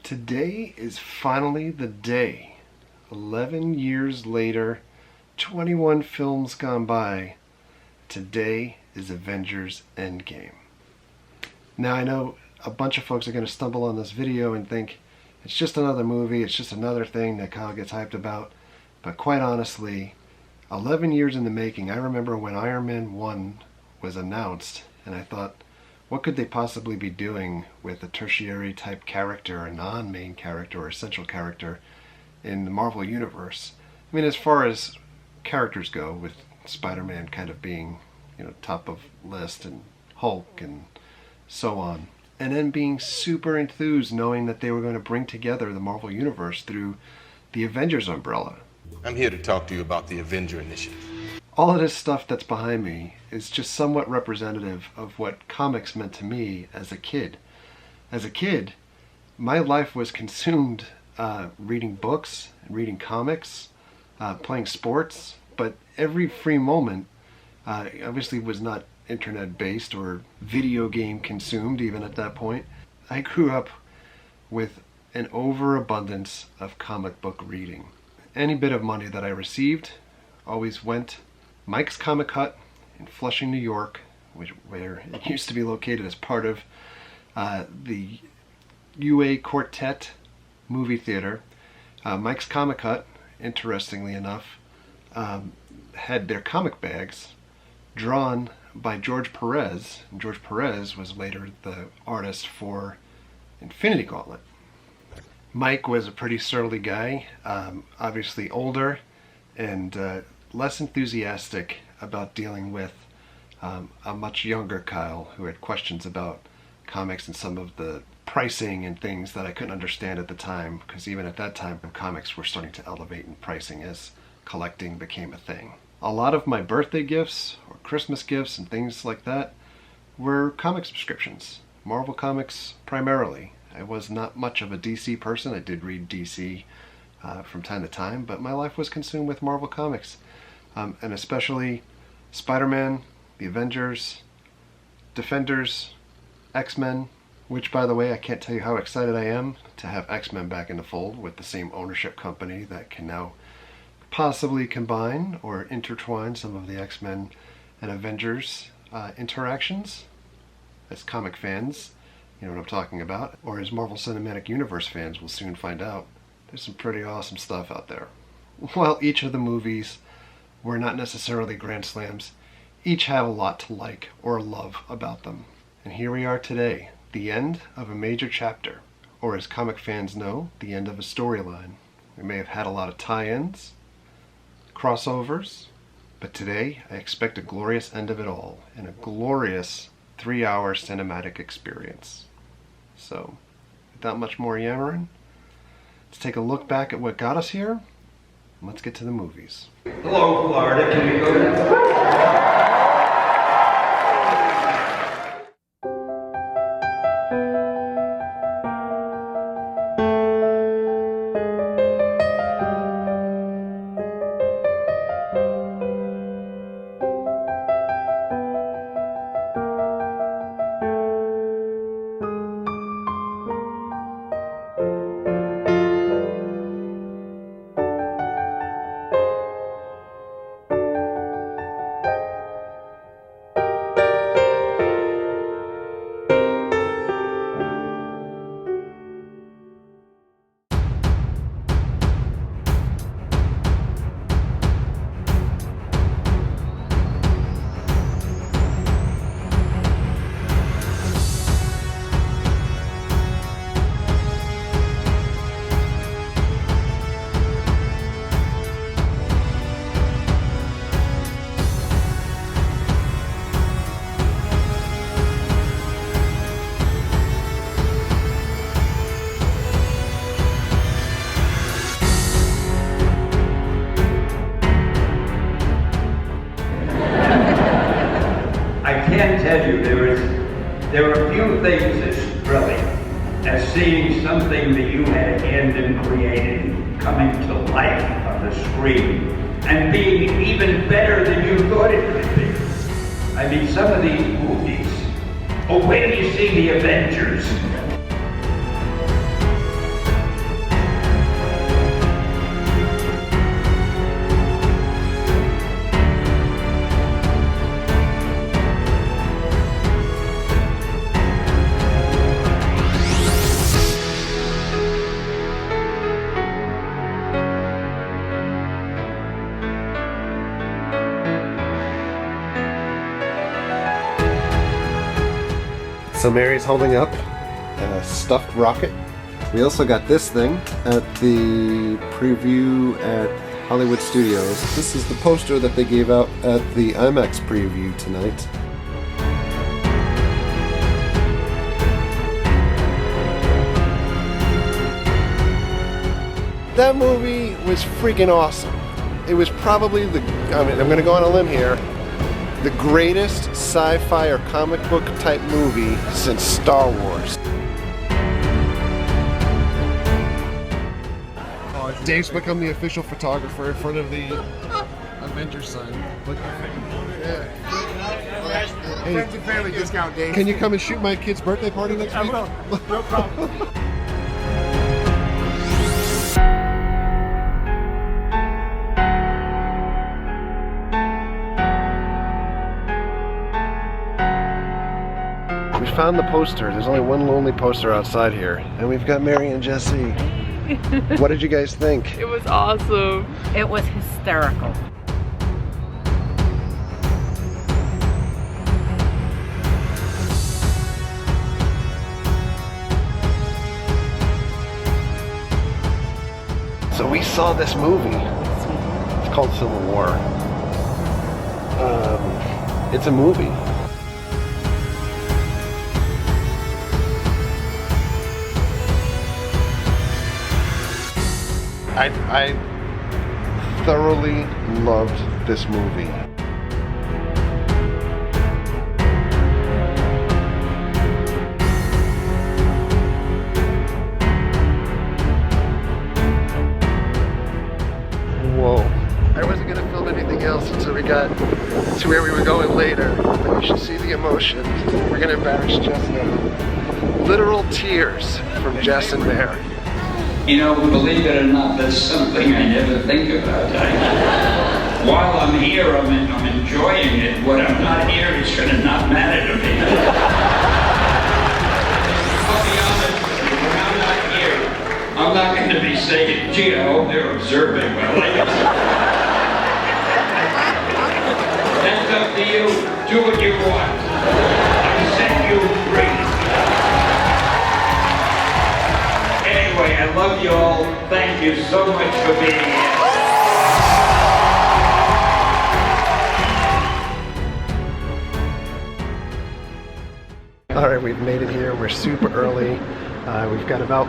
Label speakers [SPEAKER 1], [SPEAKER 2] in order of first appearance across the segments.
[SPEAKER 1] Today is finally the day. 11 years later, 21 films gone by. Today is Avengers Endgame. Now I know a bunch of folks are going to stumble on this video and think it's just another movie, it's just another thing that Kyle gets hyped about. But quite honestly, 11 years in the making. I remember when Iron Man 1 was announced and I thought, what could they possibly be doing with a tertiary type character, a non-main character or essential character in the Marvel Universe? I mean, as far as characters go, with Spider-Man kind of being, top of list, and Hulk and so on. And then being super enthused knowing that they were going to bring together the Marvel Universe through the Avengers umbrella.
[SPEAKER 2] I'm here to talk to you about the Avenger Initiative.
[SPEAKER 1] All of this stuff that's behind me is just somewhat representative of what comics meant to me as a kid. As a kid, my life was consumed reading books and reading comics, playing sports, but every free moment obviously was not internet-based or video game consumed even at that point. I grew up with an overabundance of comic book reading. Any bit of money that I received always went Mike's Comic Hut in Flushing, New York, where it used to be located as part of the UA Quartet movie theater. Mike's Comic Hut, interestingly enough, had their comic bags drawn by George Perez. And George Perez was later the artist for Infinity Gauntlet. Mike was a pretty surly guy, obviously older and less enthusiastic about dealing with a much younger Kyle who had questions about comics and some of the pricing and things that I couldn't understand at the time, because even at that time comics were starting to elevate in pricing as collecting became a thing. A lot of my birthday gifts or Christmas gifts and things like that were comic subscriptions. Marvel Comics primarily. I was not much of a DC person. I did read DC from time to time, but my life was consumed with Marvel Comics. And especially Spider-Man, the Avengers, Defenders, X-Men, which, by the way, I can't tell you how excited I am to have X-Men back in the fold with the same ownership company that can now possibly combine or intertwine some of the X-Men and Avengers interactions. As comic fans, you know what I'm talking about, or as Marvel Cinematic Universe fans will soon find out, there's some pretty awesome stuff out there. While each of the movies were not necessarily grand slams, each have a lot to like or love about them. And here we are today, the end of a major chapter, or as comic fans know, the end of a storyline. We may have had a lot of tie-ins, crossovers, but today I expect a glorious end of it all, and a glorious 3-hour cinematic experience. So, without much more yammering, let's take a look back at what got us here, and let's get to the movies.
[SPEAKER 3] Hello, Florida. Can we go now? Tell you, there are few things as thrilling as seeing something that you had penned and created coming to life on the screen and being even better than you thought it could be. I mean, some of these movies. Oh, wait till you see the Avengers.
[SPEAKER 1] So Mary's holding up a stuffed rocket. We also got this thing at the preview at Hollywood Studios. This is the poster that they gave out at the IMAX preview tonight. That movie was freaking awesome. It was probably I'm gonna go on a limb here, the greatest sci-fi or comic book type movie since Star Wars. Dave's become the official photographer in front of the Avengers sign. Look, yeah. Hey, friends and family discount, Dave. Can you come and shoot my kid's birthday party next week? I will. No problem. We found the poster. There's only one lonely poster outside here, and we've got Mary and Jesse. What did you guys think?
[SPEAKER 4] It was awesome.
[SPEAKER 5] It was hysterical.
[SPEAKER 1] So we saw this movie. It's called Civil War. It's a movie. I thoroughly loved this movie. Whoa. I wasn't going to film anything else until we got to where we were going later. But you should see the emotion. We're going to embarrass Jess now. Literal tears from Jess and Mary.
[SPEAKER 3] You know, believe it or not, that's something I never think about. While I'm here, I'm enjoying it. When I'm not here, it's going to not matter to me. I'll be honest with you, when I'm not here, I'm not going to be saying, gee, I hope they're observing my life. That's up to you. Do what you want. I set you free. Anyway, I love you all. Thank you so much for being here.
[SPEAKER 1] All right, we've made it here. We're super early. We've got about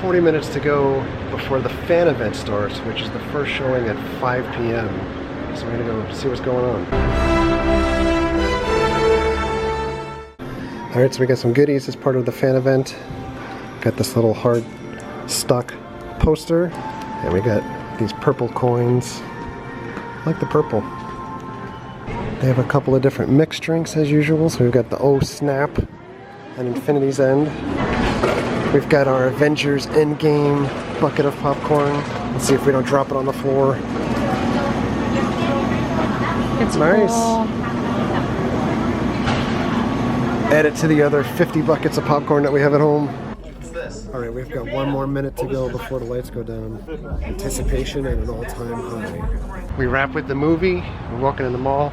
[SPEAKER 1] 40 minutes to go before the fan event starts, which is the first showing at 5 p.m. So we're gonna go see what's going on. All right, so we got some goodies as part of the fan event. Got this little hard stock poster, and we got these purple coins. I like the purple. They have a couple of different mixed drinks as usual. So we've got the Oh Snap and Infinity's End. We've got our Avengers Endgame bucket of popcorn. Let's see if we don't drop it on the floor. It's nice. Cool. Add it to the other 50 buckets of popcorn that we have at home. Alright, we've got one more minute to go before the lights go down. Anticipation at an all-time high. We wrap with the movie. We're walking in the mall.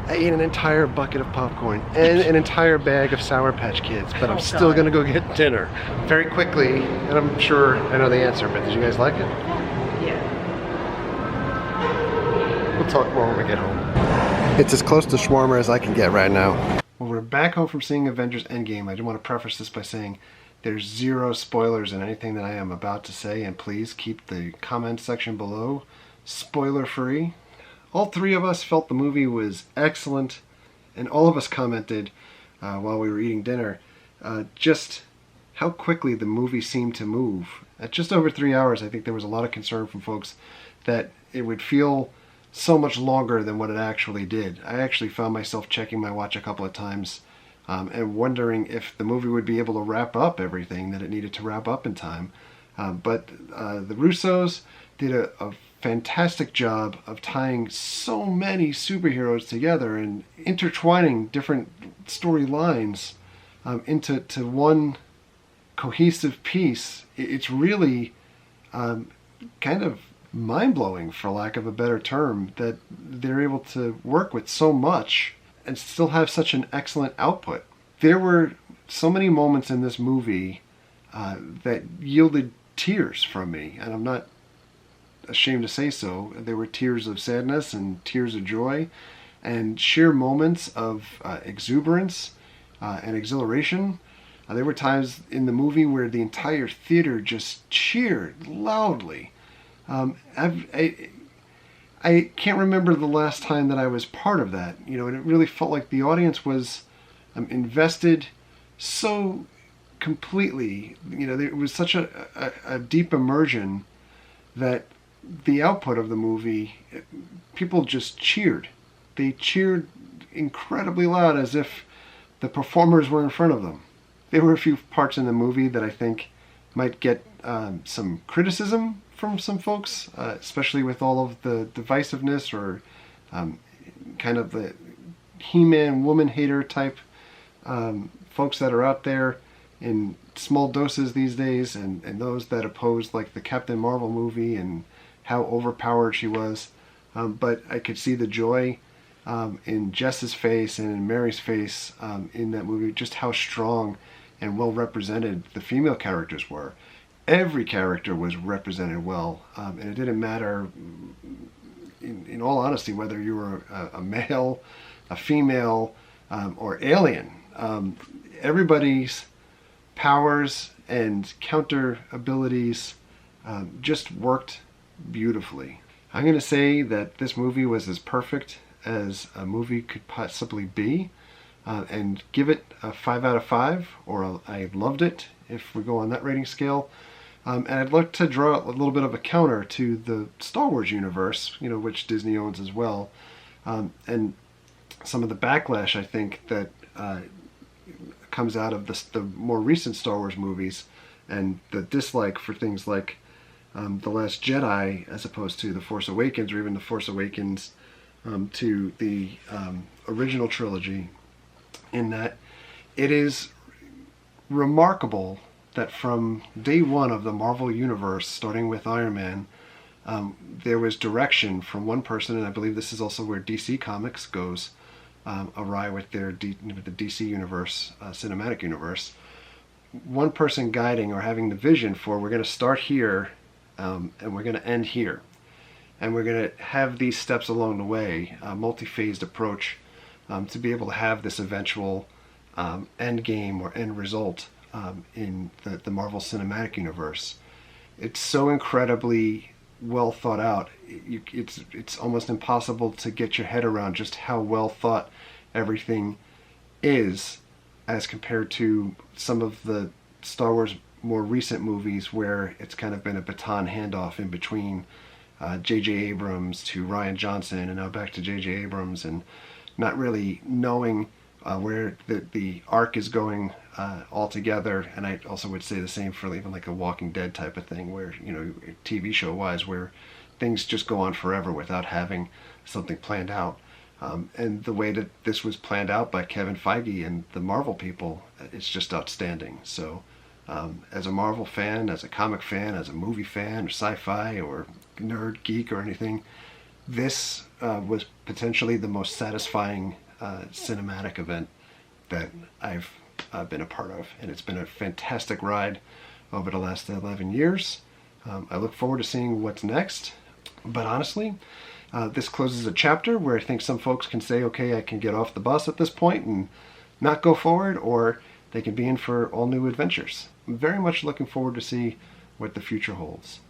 [SPEAKER 1] I ate an entire bucket of popcorn and an entire bag of Sour Patch Kids, but I'm still gonna go get dinner very quickly, and I'm sure I know the answer, but did you guys like it?
[SPEAKER 4] Yeah.
[SPEAKER 1] We'll talk more when we get home. It's as close to shawarma as I can get right now. Well, we're back home from seeing Avengers Endgame. I do want to preface this by saying there's zero spoilers in anything that I am about to say, and please keep the comment section below spoiler free. All three of us felt the movie was excellent, and all of us commented while we were eating dinner just how quickly the movie seemed to move. At just over 3 hours, I think there was a lot of concern from folks that it would feel so much longer than what it actually did. I actually found myself checking my watch a couple of times and wondering if the movie would be able to wrap up everything that it needed to wrap up in time. But the Russos did a fantastic job of tying so many superheroes together and intertwining different storylines into one cohesive piece. It's really kind of mind-blowing, for lack of a better term, that they're able to work with so much and still have such an excellent output. There were so many moments in this movie that yielded tears from me, and I'm not ashamed to say so. There were tears of sadness and tears of joy and sheer moments of exuberance and exhilaration. There were times in the movie where the entire theater just cheered loudly. I can't remember the last time that I was part of that, and it really felt like the audience was invested so completely. There was such a deep immersion that the output of the movie, people just cheered. They cheered incredibly loud, as if the performers were in front of them. There were a few parts in the movie that I think might get some criticism from some folks, especially with all of the divisiveness or kind of the He-Man woman hater type folks that are out there in small doses these days, and those that oppose like the Captain Marvel movie and how overpowered she was. But I could see the joy in Jess's face and in Mary's face in that movie, just how strong and well represented the female characters were. Every character was represented well, and it didn't matter, in all honesty, whether you were a male, a female, or alien. Everybody's powers and counter abilities just worked beautifully. I'm going to say that this movie was as perfect as a movie could possibly be, and give it a 5 out of 5, or I loved it if we go on that rating scale. And I'd like to draw a little bit of a counter to the Star Wars universe, which Disney owns as well, and some of the backlash I think that comes out of the more recent Star Wars movies, and the dislike for things like The Last Jedi as opposed to The Force Awakens, or even The Force Awakens to the original trilogy, in that it is remarkable that from day one of the Marvel Universe, starting with Iron Man, there was direction from one person, and I believe this is also where DC Comics goes awry with their the DC Universe, cinematic universe. One person guiding or having the vision for, we're going to start here and we're going to end here. And we're going to have these steps along the way, a multi-phased approach to be able to have this eventual end game or end result in the Marvel Cinematic Universe. It's so incredibly well thought out. It's almost impossible to get your head around just how well thought everything is, as compared to some of the Star Wars more recent movies where it's kind of been a baton handoff in between J.J. Abrams to Rian Johnson, and now back to J.J. Abrams, and not really knowing where the arc is going altogether. And I also would say the same for even like a Walking Dead type of thing, where, TV show wise, where things just go on forever without having something planned out. And the way that this was planned out by Kevin Feige and the Marvel people, it's just outstanding. So as a Marvel fan, as a comic fan, as a movie fan, or sci-fi, or nerd, geek, or anything, this was potentially the most satisfying cinematic event that I've been a part of. And it's been a fantastic ride over the last 11 years. I look forward to seeing what's next. But honestly, this closes a chapter where I think some folks can say, okay, I can get off the bus at this point and not go forward, or they can be in for all new adventures. I'm very much looking forward to see what the future holds.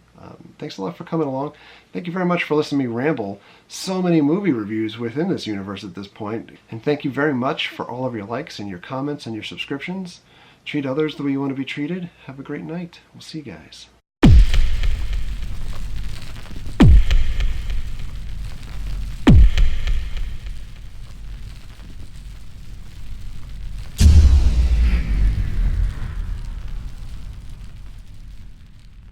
[SPEAKER 1] Thanks a lot for coming along. Thank you very much for listening to me ramble so many movie reviews within this universe at this point. And thank you very much for all of your likes and your comments and your subscriptions. Treat others the way you want to be treated. Have a great night. We'll see you guys.